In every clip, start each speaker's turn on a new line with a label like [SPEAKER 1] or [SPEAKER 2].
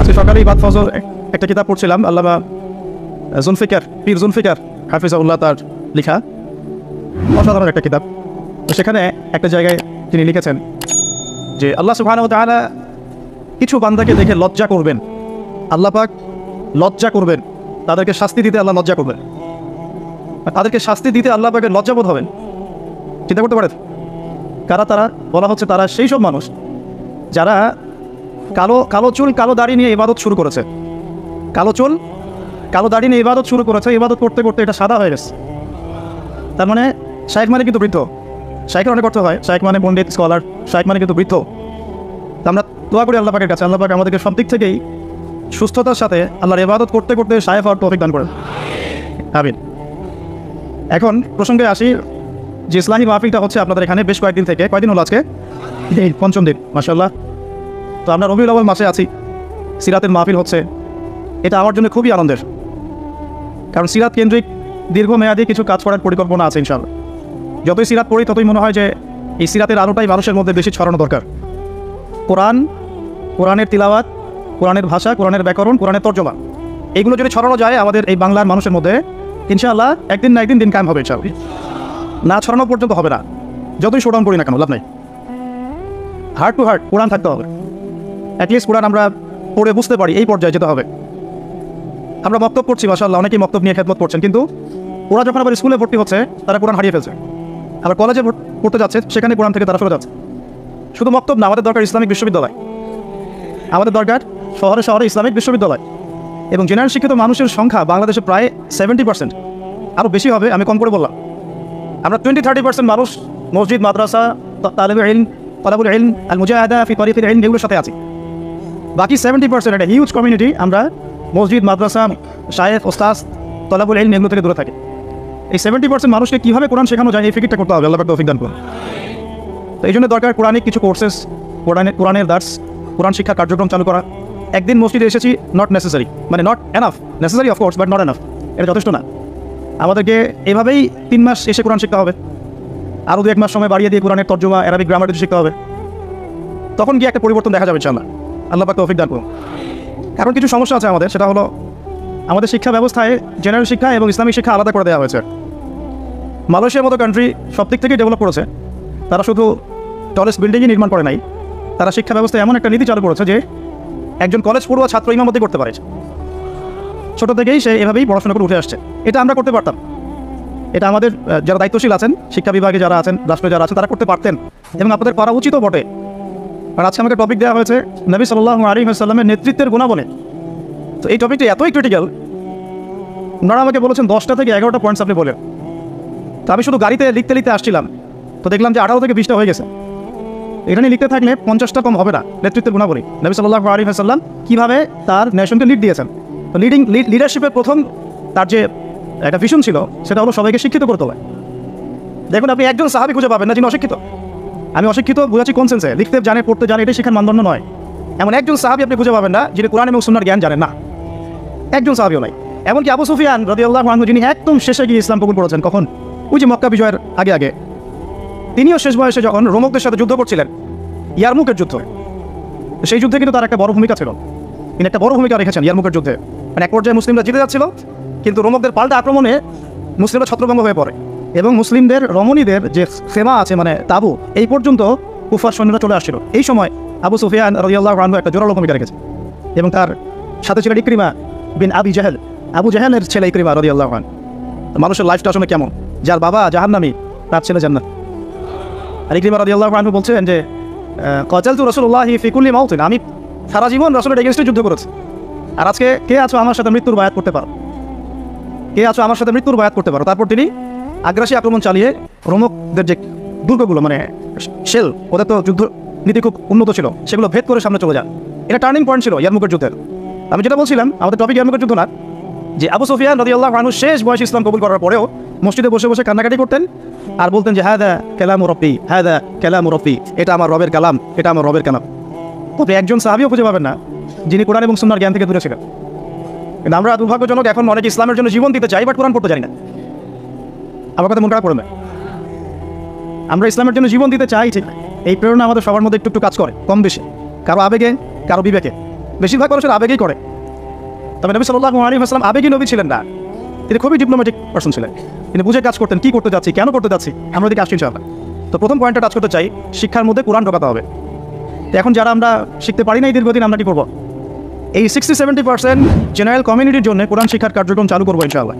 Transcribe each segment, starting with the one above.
[SPEAKER 1] আজকে সকালে ইবাদ ফজর একটা কিতাব পড়ছিলাম, আল্লামা জুলফিকার, পীর জুলফিকার হাফিজাহুল্লাহ তার লেখা অসাধারণ একটা কিতাব। তো সেখানে একটা জায়গায় তিনি লিখেছেন যে আল্লাহ সুবহানাহু ওয়া তাআলা কিছু বান্দাকে দেখে লজ্জা করবেন, আল্লাহ পাক লজ্জা করবেন, তাদেরকে শাস্তি দিতে আল্লাহ লজ্জা করবেন, তাদেরকে শাস্তি দিতে আল্লাহ পাকের লজ্জাবোধ হবেন। চিন্তা করতে পারেন কারা তারা? বলা হচ্ছে তারা সেই সব মানুষ যারা কালো কালো চুল কালো দাড়ি নিয়ে ইবাদত শুরু করেছে, কালো চুল কালো দাড়ি নিয়ে ইবাদত শুরু করেছে, ইবাদত করতে করতে এটা সাদা হয়ে গেছে। তার মানে শায়েখ মানে কিন্তু বৃদ্ধ, শায়েখের অনেক অর্থ হয়, শায়েখ মানে পণ্ডিত স্কলার, শায়েখ মানে কিন্তু বৃদ্ধ। তো আমরা দোয়া করি আল্লাহ পাকের কাছে, আল্লাহ পাক আমাদেরকে সব দিক থেকেই সুস্থতার সাথে আল্লাহর ইবাদত করতে করতে শায়েখ হওয়ার তৌফিক দান করেন, আমিন। এখন প্রসঙ্গে আসি যে ইসলামী মাহফিলটা হচ্ছে আপনাদের এখানে বেশ কয়েকদিন থেকে, কয়েকদিন হলো আজকে, এই পঞ্চম দিন মাশাআল্লাহ। তো আমরা রবিউল আউয়াল মাসে আছি, সিরাতের মাহফিল হচ্ছে, এটা আমার জন্য খুবই আনন্দের, কারণ সিরাত কেন্দ্রিক দীর্ঘমেয়াদী কিছু কাজ করার পরিকল্পনা আছে ইনশাআল্লাহ। যতই সিরাত পড়ি ততই মনে হয় যে এই সিরাতের আলোটাই মানুষের মধ্যে বেশি ছড়ানো দরকার। কোরআন, কোরআনের তিলাওয়াত, কোরআনের ভাষা, কোরআনের ব্যাকরণ, কোরআনের তর্জমা, এইগুলো যদি ছড়ানো যায় আমাদের এই বাংলার মানুষের মধ্যে, ইনশাআল্লাহ একদিন না একদিন দিন কায়েম হবে ইনশাআল্লাহ। না ছড়ানো পর্যন্ত হবে না, যতই শোডাউন করি না কেন লাভ নাই। হার্ট টু হার্ট কোরআন থাকতে হবে, অ্যাটলিস্ট কোরআন আমরা পড়ে বুঝতে পারি, এই পর্যায়ে যেতে হবে। আমরা বক্তব্য করছি মাশাআল্লাহ, অনেকেই বক্তব্য নিয়ে খেদমত করছেন, কিন্তু ওরা যখন আবার স্কুলে ভর্তি হচ্ছে তারা কোরআন হারিয়ে ফেলছে, আবার কলেজে পড়তে যাচ্ছে সেখানে কোরআন থেকে তারা সরে যাচ্ছে। শুধু বক্তব্য না, আমাদের দরকার ইসলামিক বিশ্ববিদ্যালয়, আমাদের দরকার শহরে শহরে ইসলামিক বিশ্ববিদ্যালয়। এবং জেনারেল শিক্ষিত মানুষের সংখ্যা বাংলাদেশে প্রায় 70%, আরও বেশি হবে, আমি কম করে বললাম। আমরা 20-30% মানুষ মসজিদ, মাদ্রাসা, তালিবে ইলম, তালাবুল ইলম, আল মুজাহাদা ফি তরিকিল ইলম এগুলোর সাথে আছি। বাকি 70% একটা হিউজ কমিউনিটি আমরা মসজিদ, মাদ্রাসা, শায়েখ, ওস্তাদ, তালাবুল ইলম এগুলো থেকে দূরে থাকি। এই 70% মানুষকে কীভাবে কোরআন শেখানো যায় এই ফিকিরটা করতে হবে, আল্লাহ পাক তৌফিক দান করুন। তো এই জন্য দরকার কোরআনিক কিছু কোর্সেস, কোরআনের দার্স, কোরআন শিক্ষা কার্যক্রম চালু করা। একদিন মসজিদে এসেছি নট নেসেসারি, মানে not enough, necessary of course but not enough, এটা যথেষ্ট না। আমাদেরকে এভাবেই 3 মাস এসে কোরআন শিখতে হবে, আরও 2-1 মাস সময় বাড়িয়ে দিয়ে কোরআনের তর্জমা, অ্যারাবিক গ্রামার কিছু শিখতে হবে। তখন গিয়ে একটা পরিবর্তন দেখা যাবে ইনশাআল্লাহ, আল্লাহ পাক তৌফিক দান করুন। কারণ কিছু সমস্যা আছে আমাদের, সেটা হলো আমাদের শিক্ষা ব্যবস্থায় জেনারেল শিক্ষা এবং ইসলামিক শিক্ষা আলাদা করে দেওয়া হয়েছে। মালয়েশিয়ার মতো কান্ট্রি সব দিক থেকেই ডেভেলপ করেছে, তারা শুধু টলেস্ট বিল্ডিংই নির্মাণ করে নাই, তারা শিক্ষা ব্যবস্থায় এমন একটা নীতি চালু করেছে যে একজন কলেজ পড়ুয়া ছাত্র ইমামতি করতে পারে, ছোটো থেকেই সে এভাবেই পড়াশোনা করে উঠে আসছে। এটা আমরা করতে পারতাম, এটা আমাদের যারা দায়িত্বশীল আছেন, শিক্ষা বিভাগে যারা আছেন, রাষ্ট্রে যারা আছেন, তারা করতে পারতেন এবং আপনাদের পারা উচিতও বটে। আর আজকে আমাকে টপিক দেওয়া হয়েছে নবী সাল্লাল্লাহু আলাইহি ওয়াসাল্লামের নেতৃত্বের গুণাবলী। তো এই টপিকটি এতই ক্রিটিক্যাল, ওনারা আমাকে বলেছেন 10টা থেকে 11টা পয়েন্টস আপনি বলেন। তো আমি শুধু গাড়িতে লিখতে আসছিলাম, তো দেখলাম যে 18 থেকে 20টা হয়ে গেছে। এখানে লিখতে থাকলে 50টা কম হবে না। নেতৃত্বের গুণাবলী, নবী সাল্লাল্লাহু আলাইহি ওয়াসাল্লাম কীভাবে তার নেশনকে লিড দিয়েছেন। তো লিডারশিপের প্রথম তার যে একটা ভিশন ছিল সেটা হলো সবাইকে শিক্ষিত করে তোলা। দেখুন আপনি একজন সাহাবী খুঁজে পাবেন না যিনি অশিক্ষিত। আমি অশিক্ষিত বুঝাচ্ছি কোন সেন্সে, লিখতে জানে, পড়তে জানে, এটাই শিক্ষার মানদণ্ড নয়। এমন একজন সাহাবী আপনি খুঁজে পাবেন না যিনি কোরআন এবং সুন্নাহর জ্ঞান জানেন না, একজন সাহাবীও নাই। এমনকি আবু সুফিয়ান রাদিয়াল্লাহু আনহু, যিনি একদম শেষে গিয়ে ইসলাম কবুল করেছেন, কখন? ওই যে মক্কা বিজয়ের আগে, তিনিও শেষ বয়সে যখন রোমকদের সাথে যুদ্ধ করছিলেন, ইয়ারমুকের যুদ্ধ, সেই যুদ্ধে কিন্তু তার একটা বড় ভূমিকা ছিল, তিনি একটা বড় ভূমিকা রেখেছেন ইয়ারমুকের যুদ্ধে। মানে এক পর্যায়ে মুসলিমরা জিতে যাচ্ছিল, কিন্তু রোমকদের পাল্টা আক্রমণে মুসলিমরা ছত্রভঙ্গ হয়ে পড়ে এবং মুসলিমদের রমণীদের যে খেমা আছে, মানে তাবু, এই পর্যন্ত কুফার সৈন্যরা চলে আসছিল। এই সময় আবু সুফিয়ান রাদিয়াল্লাহু আনহু একটা জোরালো ভূমিকা রেখেছে এবং তার সাথে ছিলেন ইকরিমা বিন আবি জাহেল, আবু জাহেলের ছেলে ইকরিমা রাদিয়াল্লাহু আনহু। মানুষের লাইফটা আসলে কেমন, যার বাবা জাহান্নামী তার ছেলে জান্নাত। আর ইকরিমা রাদিয়াল্লাহু আনহু বলছেন যে কাতালতু রাসূলুল্লাহি ফি কুল্লি মাউতিন, আমি সারা জীবন রাসূলের এগেইনস্টে যুদ্ধ করেছি, আর আজকে কে আছো আমার সাথে মৃত্যুর বায়াত করতে পারো, কে আছো আমার সাথে মৃত্যুর বায়াত করতে পারো। তারপর তিনি আগ্রাসী আক্রমণ চালিয়ে রোমকদের যে দুর্গগুলো, মানে শেল, ওদের তো যুদ্ধ নীতি খুব উন্নত ছিল, সেগুলো ভেদ করে সামনে চলে যান। এটা টার্নিং পয়েন্ট ছিল ইয়ারমুকের যুদ্ধের। আমি যেটা বলছিলাম, আমাদের টপিক ইয়ারমুকের যুদ্ধ না, যে আবু সুফিয়ান রাদিয়াল্লাহু আনহু শেষ বয়সে ইসলাম কবুল করার পরেও মসজিদে বসে বসে কান্নাকাটি করতেন আর বলতেন যে হাদা কালামু রব্বি, হাদা কালামু রব্বি, এটা আমার রবের কালাম, এটা আমার রবের কালাম। তবে একজন সাহাবীও খুঁজে পাবেন না যিনি কোরআন এবং সুন্নাহর জ্ঞান থেকে দূরে ছিলেন। কিন্তু আমরা দুর্ভাগ্যজনক এখন অনেকে ইসলামের জন্য জীবন দিতে চাই, বাট কোরআন পড়তে জানি না। আমার কথা মন খারাপ করবে, আমরা ইসলামের জন্য জীবন দিতে চাই ঠিক, এই প্রেরণা আমাদের সবার মধ্যে একটু কাজ করে, কম বেশি, কারো আবেগে, কারো বিবেকে। বেশিরভাগ মানুষের আবেগেই করে। তবে নবী সাল্লাল্লাহু আলাইহি ওয়াসাল্লাম আবেগী নবী ছিলেন না, তিনি খুবই ডিপ্লোম্যাটিক পারসন ছিলেন। তিনি বুঝে কাজ করতেন, কী করতে যাচ্ছি, কেন করতে যাচ্ছি, আমরা দিকে আসছি ইনশাআল্লাহ। তো প্রথম পয়েন্টটা টাচ করতে চাই, শিক্ষার মধ্যে কোরআন ঢোকাতে হবে। তো এখন যারা আমরা শিখতে পারি না এই দীর্ঘদিন, আমরা কী করবো? এই 60-70% জেনারেল কমিউনিটির জন্য কোরআন শিক্ষার কার্যক্রম চালু করবো ইনশাআল্লাহ।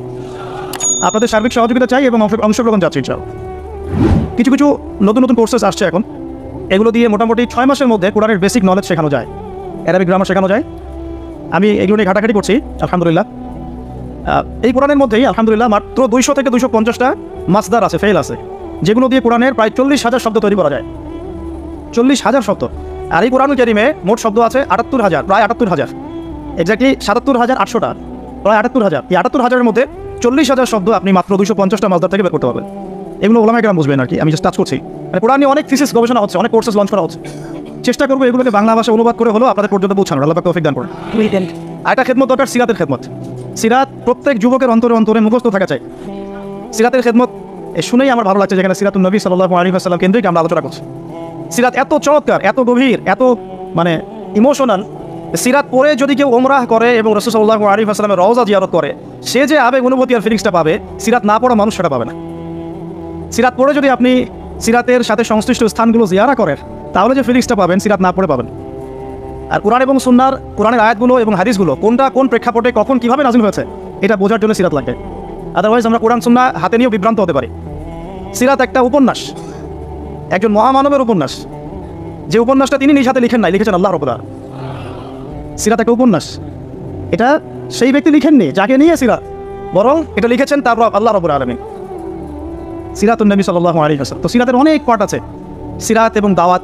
[SPEAKER 1] আপনাদের সার্বিক সহযোগিতা চাই এবং অংশগ্রহণ যাচ্ছে ইনশাআল্লাহ। কিছু কিছু নতুন নতুন কোর্সেস আসছে এখন, এগুলো দিয়ে মোটামুটি 6 মাসের মধ্যে কোরআনের বেসিক নলেজ শেখানো যায়, অ্যারাবিক গ্রামার শেখানো যায়। আমি এগুলো নিয়ে ঘাটাঘাটি করছি আলহামদুলিল্লাহ। এই কোরআনের মধ্যেই আলহামদুলিল্লাহ মাত্র 200 থেকে 250টা মাসদার আছে, ফেল আছে, যেগুলো দিয়ে কোরআনের প্রায় 40,000 শব্দ তৈরি করা যায়। 40,000 শব্দ। আর এই কোরআনুল কারীমে মোট শব্দ আছে 78,000, প্রায় 78,000, এক্স্যাক্টলি 77,800টা, প্রায় 78,000। এই 78,000-এর মধ্যে 40,000 শব্দ আপনি মাত্র 250টা মাসদার থেকে বের করতে পারবেন। এগুলো ওলামায়ে কেরাম বুঝবেন আর কি, আমি জাস্ট টাচ করছি। মানে কোরআন নিয়ে অনেক থিসিস গবেষণা হচ্ছে, অনেক কোর্সেস লঞ্চ করা হচ্ছে। চেষ্টা করবো এগুলোকে বাংলা ভাষা অনুবাদ করে হলো আপনাদের পর্যন্ত পৌঁছানোর, আল্লাহ পাক তৌফিক দান করুন। আরেকটা খেদমত দরকার, সিরাতের খেদমত। সিরাত প্রত্যেক যুবকের অন্তরে অন্তরে মুখস্থ থাকা চাই। সিরাতের খেদমত শুনেই আমার ভালো লাগছে, যেখানে সিরাতুন নবী সাল্লাল্লাহু আলাইহি ওয়াসাল্লাম কেন্দ্রিক আমরা আলোচনা করছি। সিরাত এত চমৎকার, এত গভীর, এত মানে ইমোশনাল। সিরাত পড়ে যদি কেউ ওমরাহ করে এবং রাসূল সাল্লাল্লাহু আলাইহি ওয়াসাল্লামের রওজা জিয়ারত করে, সে যে আবেগ অনুভূতি আর ফিলিংসটা পাবে, সিরাত না পড়া মানুষ সেটা পাবে না। সিরাত পড়ে যদি আপনি সিরাতের সাথে সংশ্লিষ্ট স্থানগুলো জিয়ারা করেন, তাহলে যে ফিলিংসটা পাবেন, সিরাত না পড়ে পাবেন। আর কোরআন এবং সুন্নাহর, কোরআনের আয়াতগুলো এবং হাদিসগুলো কোনটা কোন প্রেক্ষাপটে কখন কীভাবে নাযিল হয়েছে, এটা বোঝার জন্য সিরাত লাগে। আদারওয়াইজ আমরা কোরআন সুন্নাহ হাতে নিয়েও বিভ্রান্ত হতে পারি। সিরাত একটা উপন্যাস, একজন মহামানবের উপন্যাস, যে উপন্যাসটা তিনি নিজ হাতে লিখেন নাই, লিখেছেন আল্লাহ রাব্বুল আলামিন। সিরাত একটা উপন্যাস, এটা সেই ব্যক্তি লিখেননি যাকে নিয়ে সিরাত, বরং এটা লিখেছেন তার রব আল্লাহ রাব্বুল আলামিন। সিরাতুন নবী সাল্লাল্লাহু আলাইহি ওয়াসাল্লাম। তো সিরাতের অনেক পার্ট আছে, সিরাত এবং দাওয়াত,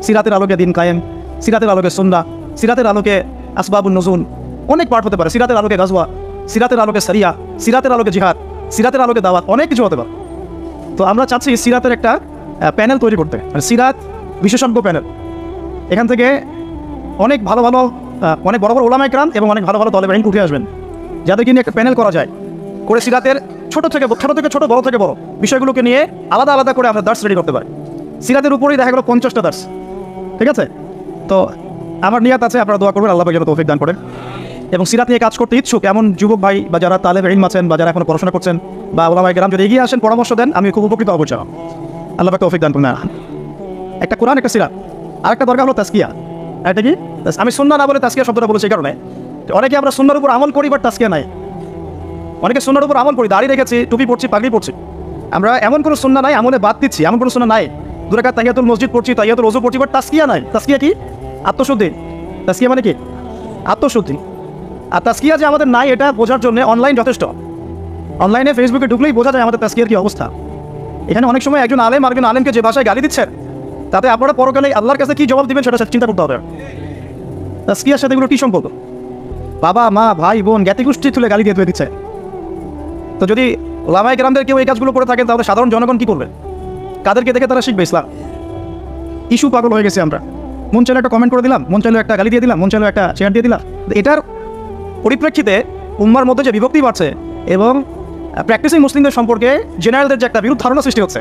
[SPEAKER 1] সিরাতের আলোকে দিন কায়েম, সিরাতের আলোকে সুন্নাহ, সিরাতের আলোকে আসবাবুন নুজুল, অনেক পার্ট হতে পারে। সিরাতের আলোকে গাজওয়া, সিরাতের আলোকে সারিয়া, সিরাতের আলোকে জিহাদ, সিরাতের আলোকে দাওয়াত, অনেক কিছু হতে পারে। তো আমরা চাচ্ছি সিরাতের একটা প্যানেল তৈরি করতে, মানে সিরাত বিশেষজ্ঞ প্যানেল। এখান থেকে অনেক ভালো ভালো অনেক বড় বড় ওলামায়ে কেরাম এবং অনেক ভালো ভালো তলেব ইলম উঠে আসবেন, যাদেরকে নিয়ে একটা প্যানেল করা যায়, করে সিরাতের ছোট থেকে ছোট, বড় থেকে বড় বিষয়গুলোকে নিয়ে আলাদা আলাদা করে আমরা দার্স রেডি করতে পারি। সিরাতের উপরেই দেখা গেল 50টা দার্স, ঠিক আছে? তো আমার নিয়াত আছে, আপনারা দোয়া করবেন আল্লাহ পাক যেন তৌফিক দান করেন। এবং সিরাত নিয়ে কাজ করতে ইচ্ছুক এমন যুবক ভাই বা যারা তালেব ইলম আছেন বা যারা এখন পড়াশোনা করছেন বা ওলামায়ে কেরাম যদি এগিয়ে আসেন, পরামর্শ দেন, আমি খুব উপকৃত হব চাও। আল্লাহ পাক তৌফিক দান করুন। একটা কোরআন, একটা সিরাত, আরেকটা দরকার হলো তাজকিয়া। এটা কি? আমি সুন্নাহ না বলে তাজকিয়া শব্দটা বলেছি এই কারণে, অনেকে আমরা সুন্নাহর উপর আমল করি বাট তাজকিয়া নাই। অনেকে সুন্নাহর উপর আমল করি, দাড়ি রেখেছি, টুপি পড়ছি, পাগড়ি পড়ছি, আমরা এমন কোনো সুন্নাহ নাই, আমলে বাদ দিচ্ছি, এমন কোনো সুন্নাহ নাই। 2 রাকাত তাহিয়াতুল মসজিদ পড়ছি, তাহিয়াতুল ওযু পড়ছি, বাট তাজকিয়া নাই। তাজকিয়া কি? আত্মশুদ্ধি। তাজকিয়া মানে কি? আত্মশুদ্ধি। আর তাজকিয়া যে আমাদের নাই, এটা বোঝার জন্য অনলাইন যথেষ্ট। অনলাইনে ফেসবুকে ঢুকলেই বোঝা যায় আমাদের তাজকিয়ার কি অবস্থা। এখানে অনেক সময় একজন আলেম আরেকজন আলেমকে যে ভাষায় গালি দিচ্ছেন, তাতে আপনারা পরকালে আল্লাহর কাছে কি জবাব দিবেন সেটা চিন্তা করতে হবে। তাজকিয়ার সাথে এগুলো কি সম্পর্ক? বাবা মা ভাই বোন জ্ঞাতি গোষ্ঠী তুলে গালি দিয়ে দিচ্ছে। তো যদি ওলামায়ে কেরামদের কেউ এই কাজগুলো করে থাকেন, তাহলে সাধারণ জনগণ কি করবে? কাদেরকে দেখে তারা শিখবে ইসলাম? ইস্যু পাগল হয়ে গেছে আমরা। মন চাইলে একটা কমেন্ট করে দিলাম, মন চাইলে একটা গালি দিয়ে দিলাম, মন চাইলে একটা শেয়ার দিয়ে দিলাম। এটার পরিপ্রেক্ষিতে উম্মার মধ্যে যে বিভক্তি বাড়ছে এবং প্র্যাকটিসিং মুসলিমদের সম্পর্কে জেনারেলদের যে একটা বিরূপ ধারণা সৃষ্টি হচ্ছে।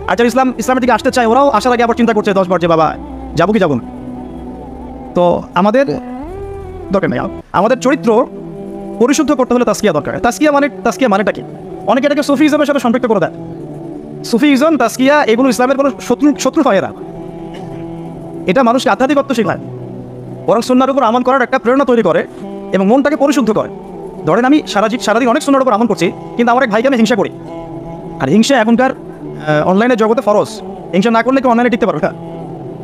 [SPEAKER 1] আর যারা ইসলামের দিকে আসতে চায়, ওরাও আসার আগে আবার চিন্তা করছে 10 বার যে বাবা যাবো কি যাবো না। তো আমাদের দরকার নেই, আমাদের চরিত্র পরিশুদ্ধ করতে হলে তাজকিয়া দরকার। তাজকিয়া মানেটা কি? অনেকে এটাকে সুফিজমের সাথে সম্পৃক্ত করে দেয়। সুফিজম, তাজকিয়া এগুলো ইসলামের কোনো শত্রু হয় এরা। এটা মানুষকে আধ্যাত্মিকত্ব শেখায়, বরং সুন্নাহর উপর আমল করার একটা প্রেরণা তৈরি করে এবং মনটাকে পরিশুদ্ধ করে। ধরেন আমি সারাদিন অনেক সুন্নাহর উপর আমল করছি, কিন্তু আমার এক ভাইকে আমি হিংসা করি। আর হিংসা এখনকার অনলাইনের জগতে ফরজ। হিংসা না করলে কেউ অনলাইনে টিকতে পারবে না,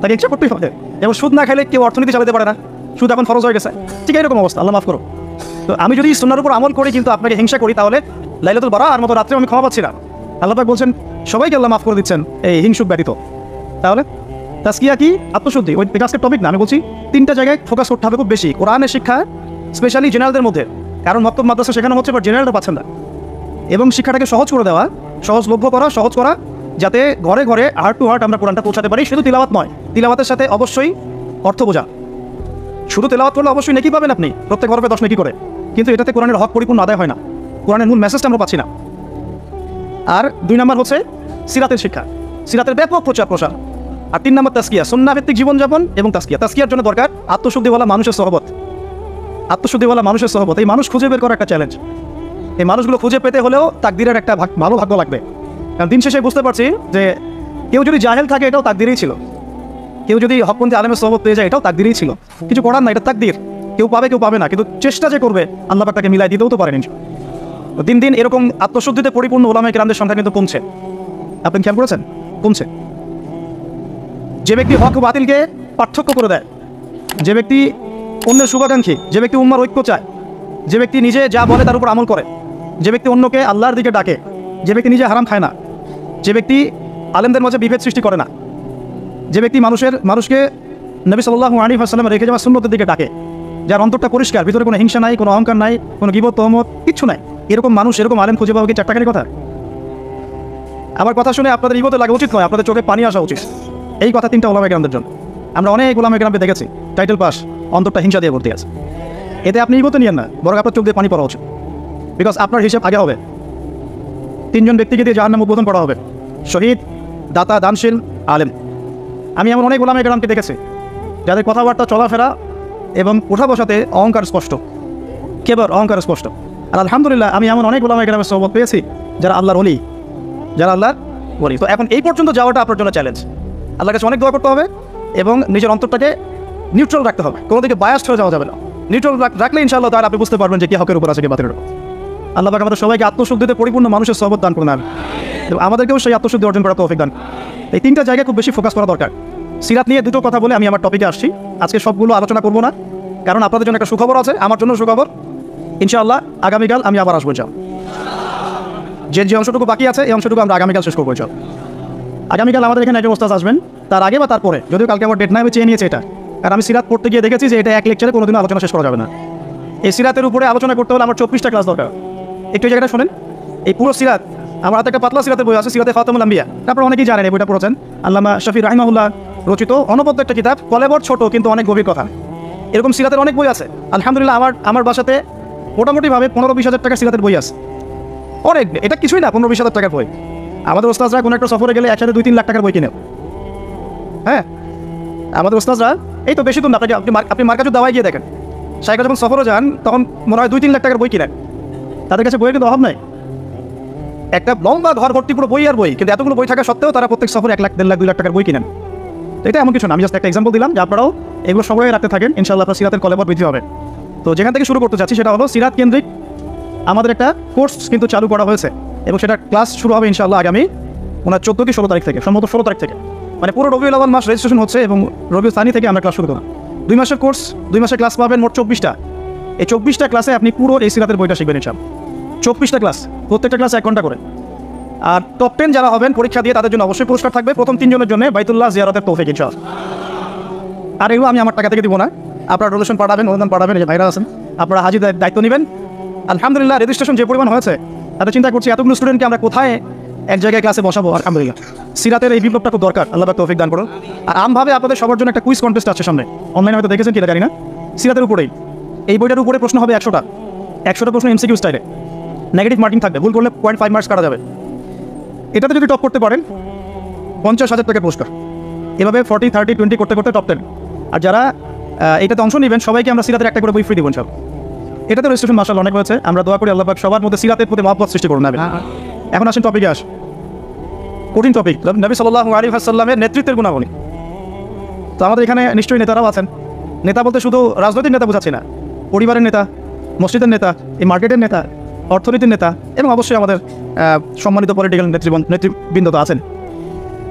[SPEAKER 1] তাকে হিংসা করতেই হবে। এবং সুদ না খাইলে কেউ অর্থনীতি চালাতে পারে না, সুদ এখন ফরজ হয়ে গেছে। ঠিক এরকম অবস্থা, আল্লাহ মাফ করো। তো আমি যদি সুন্নাহর উপর আমল করি কিন্তু আপনাকে হিংসা করি, তাহলে লাইলাতুল বারার মতো রাত্রে আমি ক্ষমা পাচ্ছি না। আল্লাহ পাক বলছেন সবাইকে আল্লাহ মাফ করে দিচ্ছেন এই হিংসুক ব্যতীত। তাহলে তাজকিয়া কি? আত্মশুদ্ধি। ওই আজকের টপিক না, আমি বলছি 3টা জায়গায় ফোকাস করতে হবে খুব বেশি কোরআনের শিক্ষা, স্পেশালি জেনারেলদের মধ্যে। কারণ মক্তব মাদ্রাসা শেখানো হচ্ছে, বাট জেনারেলটা পাচ্ছেন না। এবং শিক্ষাটাকে সহজ করে দেওয়া, সহজলভ্য করা, সহজ করা, যাতে ঘরে ঘরে হার্ট টু হার্ট আমরা কোরআনটা পৌঁছাতে পারি। শুধু তিলাওয়াত নয়, তিলাওয়াতের সাথে অবশ্যই অর্থ বোঝা। শুধু তেলাওয়াত করলে অবশ্যই নেকি পাবেন আপনি, প্রত্যেক হরফে 10 নেকি করে, কিন্তু এটাতে কোরআনের হক পরিপূর্ণ আদায় হয় না, কোরআনের মূল মেসেজটা আমরা পাচ্ছি না। আর 2 নম্বর হচ্ছে সিরাতের শিক্ষা, সিরাতের ব্যাপক প্রচার। আর 3 নম্বর তাজকিয়া, সুন্নাহ ভিত্তিক জীবনযাপন এবং তাজকিয়ার জন্য দরকার আত্মশুদ্ধিওয়ালা মানুষের সহবত। আত্মশুদ্ধিওয়ালা মানুষের সহবত, এই মানুষ খুঁজে বের করা একটা চ্যালেঞ্জ। এই মানুষগুলো খুঁজে পেতে হলেও তাকদিরের একটা ভালো ভাগ্য লাগবে। কারণ দিন শেষে বুঝতে পারছি যে কেউ যদি জাহেল থাকে এটাও তাকদিরেই ছিল, কেউ যদি হকপন্থী আলেমের সহবত পেয়ে যায় এটাও তাকদিরেই ছিল। কিছু করার না, এটা তাকদির। কেউ পাবে কেউ পাবে না, কিন্তু চেষ্টা যে করবে আল্লাহ পাক তাকে মিলাই দিতেও তো পারেন। দিন দিন এরকম আত্মশুদ্ধিতে পরিপূর্ণ ওলামায়ে কেরামদের সংখ্যা কিন্তু কমছে। আপনি খেয়াল করেছেন? কমছে। যে ব্যক্তি হক ও বাতিলকে পার্থক্য করে দেয়, যে ব্যক্তি অন্যের শুভাকাঙ্ক্ষী, যে ব্যক্তি উম্মার ঐক্য চায়, যে ব্যক্তি নিজে যা বলে তার উপর আমল করে, যে ব্যক্তি অন্যকে আল্লাহর দিকে ডাকে, যে ব্যক্তি নিজে হারাম খায় না, যে ব্যক্তি আলেমদের মাঝে বিভেদ সৃষ্টি করে না, যে ব্যক্তি মানুষকে নবী সাল্লাল্লাহু আলাইহি ওয়াসাল্লাম রেখে যাওয়া সুন্নতের দিকে ডাকে, যার অন্তরটা পরিষ্কার, ভিতরে কোনো হিংসা নাই, কোনো অহংকার নাই, কোনো গীবত তহমত কিচ্ছু নাই, এরকম মানুষ, এরকম আলেম খুঁজে পাওয়া কি চারটাখানি কথা? আমার কথা শুনে আপনাদের ইগোতে লাগা উচিত নয়, আপনাদের চোখে পানি আসা উচিত। এই কথা 3টা ওলামায়ে কেরামদের জন্য। আমরা অনেক ওলামায়ে কেরামকে দেখেছি টাইটেল পাস, অন্তরটা হিংসা দিয়ে ভর্তি আছে। এতে আপনি ইগোতে নিয়েন না, বরং আপনার চোখ দিয়ে পানি পড়া উচিত। বিকজ আপনার হিসেব আগে হবে। 3জন ব্যক্তিকে দিয়ে জাহান্নাম উদ্বোধন করা হবে: শহীদ, দাতা, দানশীল, আলেম। আমি এমন অনেক ওলামায়ে কেরামকে দেখেছি যাদের কথাবার্তা, চলাফেরা এবং ওঠা বসাতে অহংকার স্পষ্ট, কেবল অহংকার স্পষ্ট। আর আলহামদুলিল্লাহ আমি এমন অনেক ওলামায়ে কেরামের সহবত পেয়েছি যারা আল্লাহর ওলি, যারা আল্লাহর ওলি। তো এখন এই পর্যন্ত যাওয়াটা আপনার জন্য চ্যালেঞ্জ। আল্লাহর কাছে অনেক দোয়া করতে হবে এবং নিজের অন্তরটাকে নিউট্রাল রাখতে হবে, কোনো দিকে বায়াস্ট হয়ে যাওয়া যাবে না। নিউট্রাল রাখলে ইনশাআল্লাহ তাহলে আপনি বুঝতে পারবেন যে কি হকের উপর আছে, কি বাতিলের উপর। আল্লাহ পাক আমাদের সবাইকে আত্মশুদ্ধিতে পরিপূর্ণ মানুষের সহবত দান করুন এবং আমাদেরকেও সেই আত্মশুদ্ধি অর্জন করার তৌফিক দান। এই 3টা জায়গায় খুব বেশি ফোকাস করা দরকার। সিরাত নিয়ে 2টো কথা বলে আমি আমার টপিকে আসছি। আজকে সবগুলো আলোচনা করবো না, কারণ আপনাদের জন্য একটা সুখবর আছে, আমার জন্য সুখবর। ইনশাআল্লাহ আগামীকাল আমি আবার আসবো। যে অংশটুকু বাকি আছে এই অংশটুকু আমরা আগামীকাল শেষ করবো। আগামীকাল আমাদের এখানে একজন ওস্তাদ আসবেন, তার আগে বা তারপরে, যদিও কালকে আমার ডেট নাই, আমি চেয়ে নিয়েছি এটা, কারণ আমি সিরাত পড়তে গিয়ে দেখেছি যে এটা এক লেকচারে কোনোদিনও আলোচনা শেষ করা যাবে না। এই সিরাতের উপরে আলোচনা করতে হলে আমার 24টা ক্লাস দরকার। একটু এই জায়গাটা শোনেন, এই পুরো সিরাত, আমার হাতে একটা পাতলা সিরাতের বই আছে, সিরাতে খাতামুল আম্বিয়া। তারপর অনেকেই জানেন এই বইটা পড়েছেন, আল্লামা শফি রাহিমাহুল্লাহ রচিত অনবদ্য একটা কিতাব, কলেবর ছোট কিন্তু অনেক গভীর কথা। এরকম সিরাতের অনেক বই আছে। আলহামদুলিল্লাহ আমার বাসাতে মোটামুটিভাবে 15-20 হাজার টাকার সিরাতের বই আছে। অনেক, এটা কিছুই না, 15-20 হাজার টাকার বই। আমাদের ওস্তাদরা কোনো একটা সফরে গেলে একসাথে 2-3 লাখ টাকার বই কিনে। হ্যাঁ, আমাদের ওস্তাদরা এই তো বেশি দূর না, আপনি মার্কাজুর দাওয়ায় গিয়ে দেখেন, শাইখা যখন সফরে যান তখন মনে হয় 2-3 লাখ টাকার বই কিনেন। তাদের কাছে বইয়ের কিন্তু অভাব নাই। একটা লম্বা ঘর ভর্তি পুরো বই আর বই, কিন্তু এতগুলো বই থাকা সত্ত্বেও তারা প্রত্যেক সফরে 1 লাখ, 1.5 লাখ, 2 লাখ টাকার বই কিনেন। তো এটা এমন কিছু না, আমি জাস্ট একটা এক্সাম্পল দিলাম যে আপনারাও এগুলো সংগ্রহে রাখতে থাকেন, ইনশাআল্লাহ আপনার সিরাতের কলেবর বৃদ্ধি হবে। তো যেখান থেকে শুরু করতে চাচ্ছি সেটা হলো সিরাত কেন্দ্রিক আমাদের একটা কোর্স কিন্তু চালু করা হয়েছে এবং সেটা ক্লাস শুরু হবে ইনশাআল্লাহ আগামী 14 কি 16 তারিখ থেকে, সম্ভবত 16 তারিখ থেকে। মানে পুরো রবিউল আউয়াল মাস রেজিস্ট্রেশন হচ্ছে এবং রবিউল সানি থেকে আমরা ক্লাস শুরু করব। 2 মাসের কোর্স, 2 মাসের ক্লাস পাবেন মোট 24টা। এই 24টা ক্লাসে আপনি পুরো এই সিরাতের বইটা শিখবেন ইনশাআল্লাহ। 24টা ক্লাস, প্রত্যেকটা ক্লাস 1 ঘন্টা করে। আর টপ 10 যারা হবেন পরীক্ষা দিয়ে তাদের জন্য অবশ্যই পুরস্কার থাকবে। প্রথম 3 জনের জন্য বাইতুল্লাহ জিয়ারতের তৌফিক ইনশাআল্লাহ। আর এগুলো আমি আমার টাকা থেকে দিব না, আপনারা ডোনেশন পাঠাবেন, অনুদান পাঠাবেন, এই যে ভাইরা আছেন আপনারা হাজির দায়িত্ব নেবেন। আলহামদুলিল্লাহ রেজিস্ট্রেশন যে পরিমাণ হয়েছে তাতে চিন্তা করছি এতগুলো স্টুডেন্টকে আমরা কোথায় এক জায়গায় ক্লাসে বসাবো। আলহামদুলিল্লাহ সিরাতের এই বিপ্লবটা খুব দরকার, আল্লাহ পাক তৌফিক দান করুন। আর আমভাবে আপনাদের সবার জন্য একটা কুইজ কন্টেস্ট আছে সামনে, অনলাইনে হয়তো দেখেছেন কিনা জানি না। সিরাতের উপরেই, এই বইটার উপরে প্রশ্ন হবে 100টা প্রশ্ন এমসিকিউ স্টাইলে, নেগেটিভ মার্কিং থাকবে, ভুল করলে 0.5 মার্কস কাটা যাবে। এটাতে যদি টপ করতে পারেন 50,000 টাকার পুরস্কার। এভাবে 40, 30, 20 করতে করতে টপ 10। আর যারা এটাতে অংশ নেবেন সবাইকে আমরা সিরাতের একটা করে বই ফ্রি দেবেন সব। এটাতে রেজিস্ট্রেশন মাশাআল্লাহ অনেক হয়েছে, আমরা দোয়া করি আল্লাহ পাক সবার মধ্যে সিরাতের প্রতি মহব্বত সৃষ্টি করুন। এখন আসেন টপিকে আস, কঠিন টপিক, নবী সাল্লাল্লাহু আলাইহি ওয়াসাল্লামের নেতৃত্বের গুণাবলী। তো আমাদের এখানে নিশ্চয়ই নেতারাও আছেন। নেতা বলতে শুধু রাজনৈতিক নেতা বোঝাচ্ছি না, পরিবারের নেতা, মসজিদের নেতা, এই মার্কেটের নেতা, অর্থনীতির নেতা এবং অবশ্যই আমাদের সম্মানিত পলিটিক্যাল নেতৃবৃন্দ তো আছেন।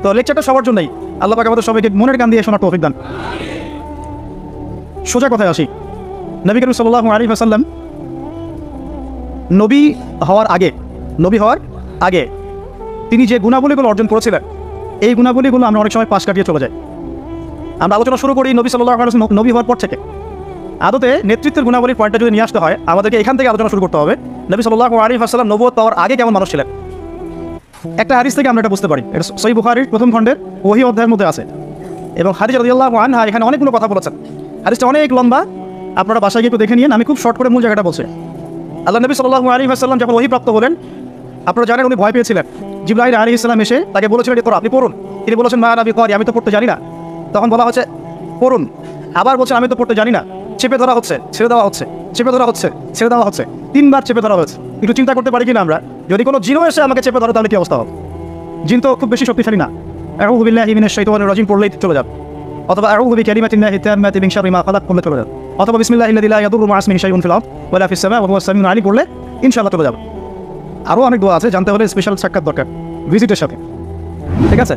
[SPEAKER 1] তো লেকচারটা সবার জন্যই, আল্লাহ পাক আমাদের সবাইকে মনের গান দিয়ে শোনার তৌফিক দান। সোজা কথায় আসি, নবী করিম সাল্লাল্লাহু আলাইহি ওয়াসাল্লাম নবী হওয়ার আগে তিনি যে গুণাবলীগুলো অর্জন করেছিলেন, এই গুণাবলীগুলো আমরা অনেক সময় পাশ কাটিয়ে চলে যাই। আমরা আলোচনা শুরু করি নবী সাল্লাল্লাহু আলাইহি ওয়াসাল্লাম নবী হওয়ার পর থেকে। আদতে নেতৃত্বের গুণাবলীর পয়েন্টটা যদি নিয়ে আসতে হয় আমাদেরকে এখান থেকে আলোচনা শুরু করতে হবে। নবী সাল্লাল্লাহু আলাইহি ওয়াসাল্লাম নবুয়ত পাওয়ার আগে কেমন মানুষ ছিলেন। একটা হাদিস থেকে আমরা এটা বুঝতে পারি, এটা সহিহ বুখারীর প্রথম খণ্ডের ওহী অধ্যায়ের মধ্যে আছে এবং খাদিজা রাদিয়াল্লাহু আনহা এখানে অনেকগুলো কথা বলেছেন। হাদিসটা অনেক লম্বা, আপনারা বাসায় গিয়ে একটু দেখে নিন। আমি খুব শর্ট করে মূল জায়গাটা বলছি। আল্লাহ নবী সাল্লাল্লাহু আলাইহি ওয়াসাল্লাম যখন ওহী প্রাপ্ত হলেন, আপনারা জানেন উনি ভয় পেয়েছিলেন। জিবরাইল আলাইহিস সালাম এসে তাকে বলেছিলেন যে আপনি পড়ুন। তিনি বলেছেন মা নবী করি, আমি তো পড়তে জানি না। তখন বলা হচ্ছে পড়ুন। আবার বলছেন আমি তো পড়তে জানি না। চেপে ধরা হচ্ছে, ছেড়ে দেওয়া হচ্ছে, চেপে ধরা হচ্ছে, ছেড়ে দেওয়া হচ্ছে, 3বার চেপে ধরা হয়েছে। একটু চিন্তা করতে পারি কিনা আমরা, যদি কোনো জিনও এসে আমাকে চেপে ধরে তাহলে কি অবস্থা হবে? জিন তো খুব বেশি শক্তিশালী না। আউযু বিল্লাহি মিনাশ শাইতানির রাজিম পড়লেই চলে যাবে, অথবা আউযু বিকালিমাতিল্লাহি তাম্মাতি মিন শাররি মা খালাক পড়লে চলে যাবে, অথবা বিসমিল্লাহিল্লাযী লা ইয়াদুররু মা ইসমিহি শাইউন ফিল আরদ ওয়া লা ফিস সামা ওয়া হুয়াস সামিউল আলিম পড়লে ইনশাআল্লাহ চলে যাবে। আরও অনেক দোয়া আছে, জানতে হলে স্পেশাল সাক্ষাৎ দরকার ভিজিটের সাথে, ঠিক আছে?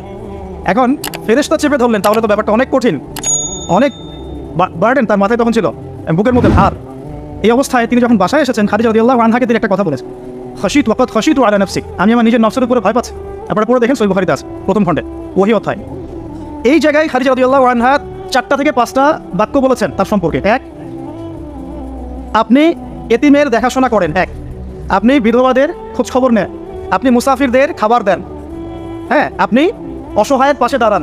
[SPEAKER 1] এখন ফেরেশতা চেপে ধরলেন, তাহলে তো ব্যাপারটা অনেক কঠিন, অনেক বার্ডেন তার মাথায় তখন ছিল, বুকের মধ্যে ভার। এই অবস্থায় তিনি যখন বাসায় এসেছেন, খাদিজা রাদিয়াল্লাহু আনহাকে তিনি একটা কথা বলেছেন, খাশিত ওয়াকাদ খাশিতু আলা নাফসি, আমি আমার নিজের নফসের উপরে ভয় পাচ্ছি। আপনারা পড়ে দেখেন, সহিহ বুখারীতে আছে প্রথম খণ্ডে ওহী অধ্যায়। এই জায়গায় খাদিজা রাদিয়াল্লাহু আনহা 4টা থেকে 5টা বাক্য বলেছেন তার সম্পর্কে। 1, আপনি এতিমের দেখাশোনা করেন। 1, আপনি বিধবাদের খোঁজ খবর নেন। আপনি মুসাফিরদের খাবার দেন। হ্যাঁ, আপনি অসহায়ের পাশে দাঁড়ান।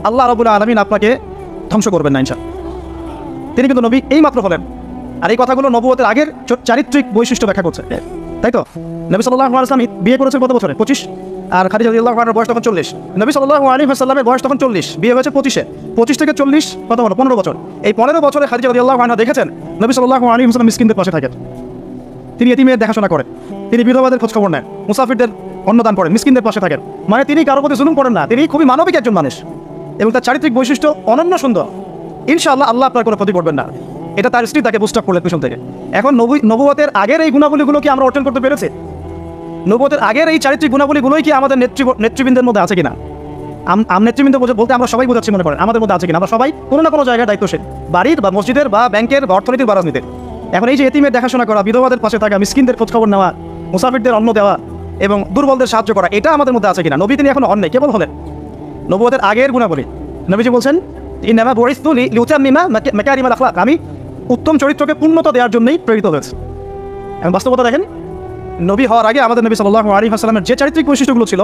[SPEAKER 1] আল্লাহ রাব্বুল আলামিন আপনাকে ধ্বংস করবেন না ইনশাআল্লাহ। তিনি কিন্তু নবী এই মাত্র হলেন, আর এই কথাগুলো নবুয়তের আগের চারিত্রিক বৈশিষ্ট্য ব্যাখ্যা করছে, তাই তো? নবী সাল্লাল্লাহু আলাইহি ওয়াসাল্লাম বিয়ে করেছেন কত বছরে? 25। আর খাদিজা রাদিয়াল্লাহু আনহার বয়স তখন 40। নবী সাল্লাল্লাহু আলাইহি ওয়াসাল্লামের বয়স তখন 40, বিয়ে হয়েছে 25-এ। 25 থেকে 40 কত হলো? 15 বছর। এই 15 বছরে খাদিজা রাদিয়াল্লাহু আনহা দেখেছেন নবী সাল্লাল্লাহু আলাইহি ওয়াসাল্লাম মিসকিনদের পাশে থাকেন, তিনি এতিমের দেখাশোনা করেন, তিনি বিধবাদের খোঁজ খবর নেন, মুসাফিরদের অন্নদান করেন, মিসকিনদের পাশে থাকেন। মানে তিনি কারো প্রতি জুলুম করেন না, তিনি খুবই মানবিক একজন মানুষ, এবং তার চারিত্রিক বৈশিষ্ট্য অনন্য সুন্দর। ইনশাআল্লাহ আল্লাহ আপনার কোনো ক্ষতি করবেন না। এটা তার স্ত্রী তাকে বুস্ট আপ করলেন পিছন থেকে। এখন নবুয়তের আগের এই গুণাবলীগুলো কি আমরা অর্জন করতে পেরেছি? নবুয়তের আগের এই চারিত্রিক গুণাবলীগুলোই কি আমাদের নেতৃবৃন্দের মধ্যে আছে কিনা? নেতৃবৃন্দ বলতে আমরা সবাই বোঝাচ্ছি মনে করেন, আমাদের মধ্যে আছে কিনা? আমরা সবাই কোনো না কোনো জায়গায় দায়িত্বশীল, বাড়ির বা মসজিদের বা ব্যাংকের বা অর্থনীতির বা রাজনীতির। এখন এই যে এতিমের দেখাশোনা করা, বিধবাদের পাশে থাকা, মিসকিনদের খোঁজখবর নেওয়া, মুসাফিরদের অন্ন দেওয়া এবং দুর্বলদের সাহায্য করা, এটা আমাদের মধ্যে আছে কিনা? নবী তিনি এখন অন্য কেবল হলেন, নবুয়তের আগের গুণাবলী। নবীজি বলছেন, ইন্নামা বুইসতু লিউতাম্মিমা মাকারিমাল আখলাক, আমি উত্তম চরিত্রকে পূর্ণতা দেওয়ার জন্যই প্রেরিত হয়েছে। এবং বাস্তবতা দেখেন, নবী হওয়ার আগে আমাদের নবী সাল্লাল্লাহু আলাইহি ওয়াসাল্লামের যে চারিত্রিক বৈশিষ্ট্যগুলো ছিল,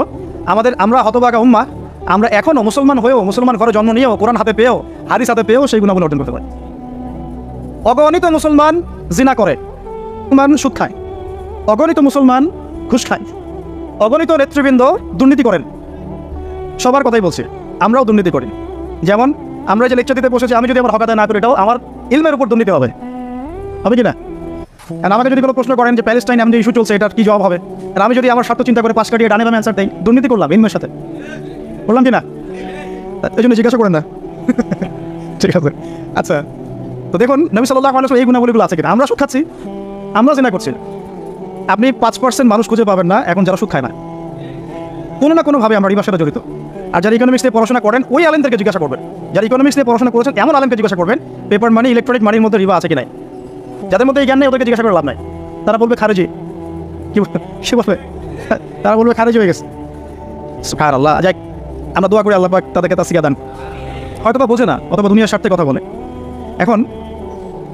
[SPEAKER 1] আমরা হতভাগা উম্মাহ, আমরা এখনও মুসলমান হয়েও, মুসলমান ঘরে জন্ম নিয়েও, কোরআন হাতে পেয়েও, হাদিস হাতে পেয়েও সেই গুণাবলী অর্জন করতে পারি। অগণিত মুসলমান জিনা করে, মুসলমান সুদ খায়, অগণিত মুসলমান ঘুষ খায়, অগণিত নেতৃবৃন্দ দুর্নীতি করেন। সবার কথাই বলছি, আমরাও দুর্নীতি করি। যেমন আমরা যে লেকচার দিতে বসেছি, আমি যদি আমার হক আদায় না করি, এটাও আমার ইলমের উপর দুর্নীতি হবে কি না? আর আমাকে যদি কোনো প্রশ্ন করেন যে প্যালেস্টাইন এমন যে ইস্যু চলছে, এটার কি জবাব হবে, আর আমি যদি আমার স্বার্থ চিন্তা করে পাশ কাটিয়ে ডানে বামে অ্যান্সার দেই, দুর্নীতি করলাম ইলমের সাথে, বললাম কি না? এই জন্য জিজ্ঞাসা করেন না। ঠিক আছে, আচ্ছা। তো দেখুন, নবী সাল্লাল্লাহু আলাইহি ওয়াসাল্লাম এই গুণাবলীগুলো আছে কিনা? আমরা সুদ খাচ্ছি, আমরা জিনা করছি। আপনি 5% মানুষ খুঁজে পাবেন না এখন যারা সুদ খায় না, কোনো না কোনোভাবে আমরা রিবার সাথে জড়িত। আর যারা ইকোনমিক্স নিয়ে পড়াশোনা করেন, ওই আলেমদেরকে জিজ্ঞাসা করবেন। যারা ইকোনমিক্স নিয়ে পড়াশোনা করেছেন এমন আলেমকে জিজ্ঞাসা করবেন, পেপার মানি, ইলেকট্রনিক মানির মধ্যে রিবা আছে কি নাই। যাদের মধ্যে এই জ্ঞান নেই, ওদেরকে জিজ্ঞাসা করে লাভ নাই। তারা বলবে খারেজি। কি বলবে? তারা বলবে খারেজি হয়ে গেছে। সুবহানাল্লাহ। যাই, আমরা দোয়া করি আল্লাহ পাক তাদেরকে তাসকিয়া দান। হয়তো বা বোঝে না, অথবা দুনিয়ার স্বার্থে কথা বলে। এখন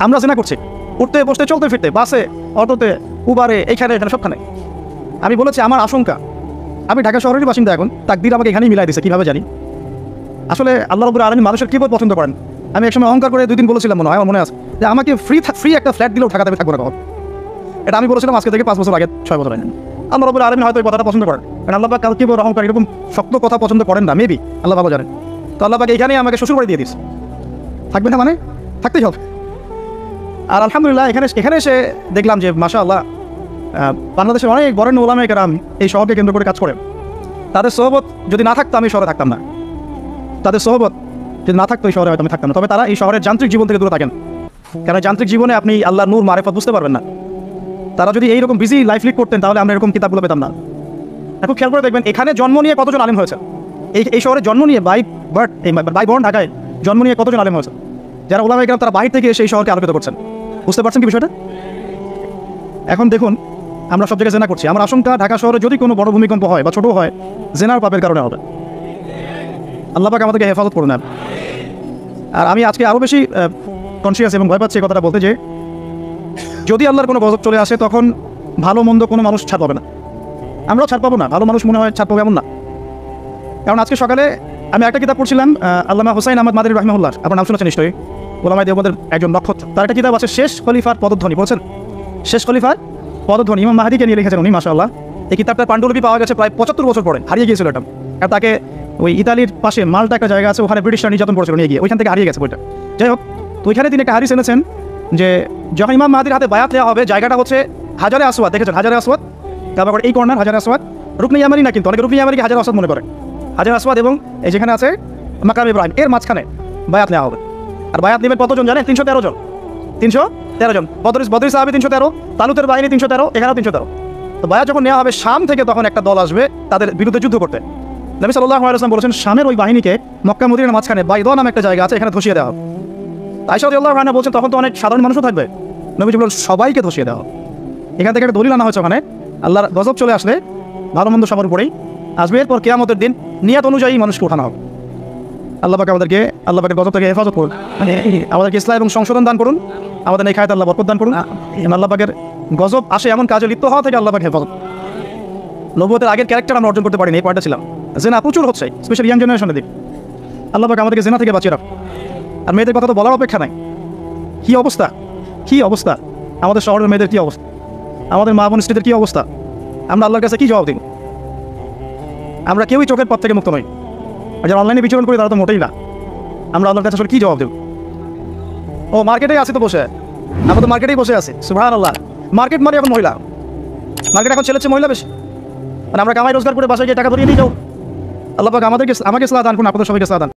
[SPEAKER 1] আমরা জিনা করছি, উঠতে বসতে, চলতে ফিরতে, বাসে, অটোতে, উবারে, এইখানে এখানে সবখানে। আমি বলেছি আমার আশঙ্কা, আমি ঢাকা শহরেরই বাসিন্দা, এখন তাকদীর আমাকে এখানেই মিলাই দিছে, কীভাবে জানি। আসলে আল্লাহ রাব্বুল আলামিন মানুষের কী পছন্দ করেন। আমি একসময় অহংকার করে 2 দিন বলেছিলাম, মনে হয় আমার মনে আছে, যে আমাকে ফ্রি একটা ফ্ল্যাট দিলেও ঢাকাতে আমি থাকবো না কখন। এটা আমি বলেছিলাম আজকে থেকে 5 বছর আগে, 6 বছর আগে। আল্লাহ রাব্বুল আলামিন হয়তো এই কথাটা পছন্দ করেন, কারণ আল্লাহ পাক কালকে অহংকার এরকম শক্ত কথা পছন্দ করেন না, মেবি আল্লাহ ভালো জানেন। তো আল্লাহ পাক এখানেই আমাকে শ্বশুর বাড়ি দিয়ে দিস, থাকবে না মানে থাকতেই হবে। আর আলহামদুলিল্লাহ এখানে এসে দেখলাম যে মাশাআল্লাহ, বাংলাদেশের অনেক বরেণ্য উলামায়ে কেরাম এই শহরকে কেন্দ্র করে কাজ করেন। তাদের সোহবত যদি না থাকতো আমি শহরে থাকতাম না, তাদের সোহবত যদি না থাকতো এই শহরে হয়তো আমি থাকতাম না। তবে তারা এই শহরের যান্ত্রিক জীবন থেকে দূরে থাকেন, কারণ যান্ত্রিক জীবনে আপনি আল্লাহর নূর মারিফত বুঝতে পারবেন না। তারা যদি এইরকম বিজি লাইফ লিড করতেন, তাহলে আমরা এরকম কিতাবগুলো পেতাম না। এখন খেয়াল করে দেখবেন, এখানে জন্ম নিয়ে কতজন আলেম হয়েছে, এই শহরে জন্ম নিয়ে বাই বর্ন ঢাকায় জন্ম নিয়ে কতজন আলেম হয়েছে, যারা উলামায়ে কেরাম তারা বাহির থেকে এসে এই শহরকে আলোকিত করছেন। বুঝতে পারছেন কি বিষয়টা? এখন দেখুন, আমরা সব জায়গায় জেনা করছি। আমার আশঙ্কা, ঢাকা শহরে যদি কোনো বড় ভূমিকম্প হয় বা ছোটো হয়, জেনার পাপের কারণে হবে। আল্লাহ পাক আমাদেরকে হেফাজত করুন। আর আমি আজকে আরও বেশি কনসিয়াস এবং ভয় পাচ্ছি এই কথাটা বলতে, যে যদি আল্লাহর কোনো গজব চলে আসে, তখন ভালো মন্দ কোনো মানুষ ছাড় পাবে না, আমরাও ছাড় পাবো না। ভালো মানুষ মনে হয় ছাড় পাবো এমন না। কারণ আজকে সকালে আমি একটা কিতাব পড়ছিলাম, আল্লামা হুসাইন আহমদ মাদারী রাহিমাহুল্লাহ, আপনার নাম শুনেছেন নিশ্চয়ই, উলামায়ে দেওবন্দের একজন নক্ষত্র। তার একটা কিতাব আছে, শেষ খলিফার পদধ্বনি। বলছেন শেষ খলিফার পদধ্বনি, ইমাম মাহদীকে নিয়ে লিখেছেন উনি, মাশাআল্লাহ। এই কিতাবটার পাণ্ডুলিপি পাওয়া গেছে প্রায় 75 বছর পরে, হারিয়ে গিয়েছিল এটা। আর তাকে ওই ইতালির পাশে মাল্টা একটা জায়গা আছে, ওখানে ব্রিটিশরা নির্যাতন করেছিল, নিয়ে গিয়ে ওইখান থেকে হারিয়ে গেছে বইটা। যাই হোক, তো ওইখানে তিনি একটা হাদিস এনেছেন যে যখন ইমাম মাহদির হাতে বায়াত নেওয়া হবে, জায়গাটা হচ্ছে হাজারে আসওয়াদ, দেখেছেন হাজারে আসওয়াদ, তারপর এই কর্নার হাজারে আসওয়াদ, রুকনে ইয়ামানি না, কিন্তু অনেকে রুকনে ইয়ামানিকে হাজার আসওয়াদ মনে করে। হাজার আসওয়াদ এবং এই যেখানে আছে মাকাম ইব্রাহিম, এর মাঝখানে বায়াত নেওয়া হবে। আর বায়াত নেবেন কতজন জানেন? 313 জন। 313 জন। বদরি সাহাবী 313, তালুতের বাহিনী 313, এখানেও 313। তো বায়াত যখন নেওয়া হবে শাম থেকে, তখন একটা দল আসবে তাদের বিরুদ্ধে যুদ্ধ করতে। নবী সাল্লাল্লাহু আলাইহি ওয়াসাল্লাম বলেছেন শামের ওই বাহিনীকে মক্কা মদিনার মাঝখানে বাইদা নামে একটা জায়গা আছে, এখানে ধসিয়ে দেওয়া হবে। আয়েশা রাদিয়াল্লাহু আনহা বলছেন তখন তো অনেক সাধারণ মানুষও থাকবে, নবীজি বলেন সবাইকে ধসিয়ে দেওয়া হবে। এখান থেকে একটা দলিল আনা হয়েছে, ওখানে আল্লাহর গজব চলে আসলে ভালো মন্দ সবার উপরেই আসবে, এরপর কিয়ামতের দিন নিয়াত অনুযায়ী মানুষকে ওঠানো হবে। আল্লাহ পাক আমাদেরকে আল্লাহ পাকের গজব থেকে হেফাজত করুন, আমাদেরকে ইসলাম এবং সংশোধন দান করুন, আমাদের এই খায়াত আল্লাহ বরকত দান করুন। আল্লাহ পাকের গজব আসে এমন কাজে লিপ্ত হওয়া থেকে আল্লাহ পাক হেফাজত। নবুয়তের আগের ক্যারেক্টার আমরা অর্জন করতে পারিনি, এই পয়েন্টটা ছিলাম। জেনা প্রচুর হচ্ছে, স্পেশালি ইয়াং জেনারেশনের দিক। আল্লাহ পাক আমাদেরকে জেনা থেকে বাঁচিয়ে রাখ। আর মেয়েদের কথা তো বলার অপেক্ষা নাই, কী অবস্থা, কী অবস্থা আমাদের শহরের মেয়েদের, কী অবস্থা আমাদের মা বোন স্ত্রীদের, কী অবস্থা। আমরা আল্লাহর কাছে কী জবাব দিই? আমরা কেউই চোখের পথ থেকে মুক্ত নই, আর যারা অনলাইনে বিচরণ করি তারা তো মোটেই না। আমরা আল্লাহর কাছে আসলে কী জবাব দেব? ও মার্কেটেই আছি তো বসে, আমরা তো মার্কেটেই বসে আছি। সুবহানাল্লাহ, মার্কেট মানে এখন মহিলা, মার্কেট এখন ছেলের চেয়ে মহিলা বেশি। মানে আমরা কামাই রোজগার করে বাসায় গিয়ে টাকা ধরিয়ে দিয়ে যাও। আল্লাহ পাক আমাকে ইসলাম দান করুন, আপনাদের সবাইকে ইসলাম দান।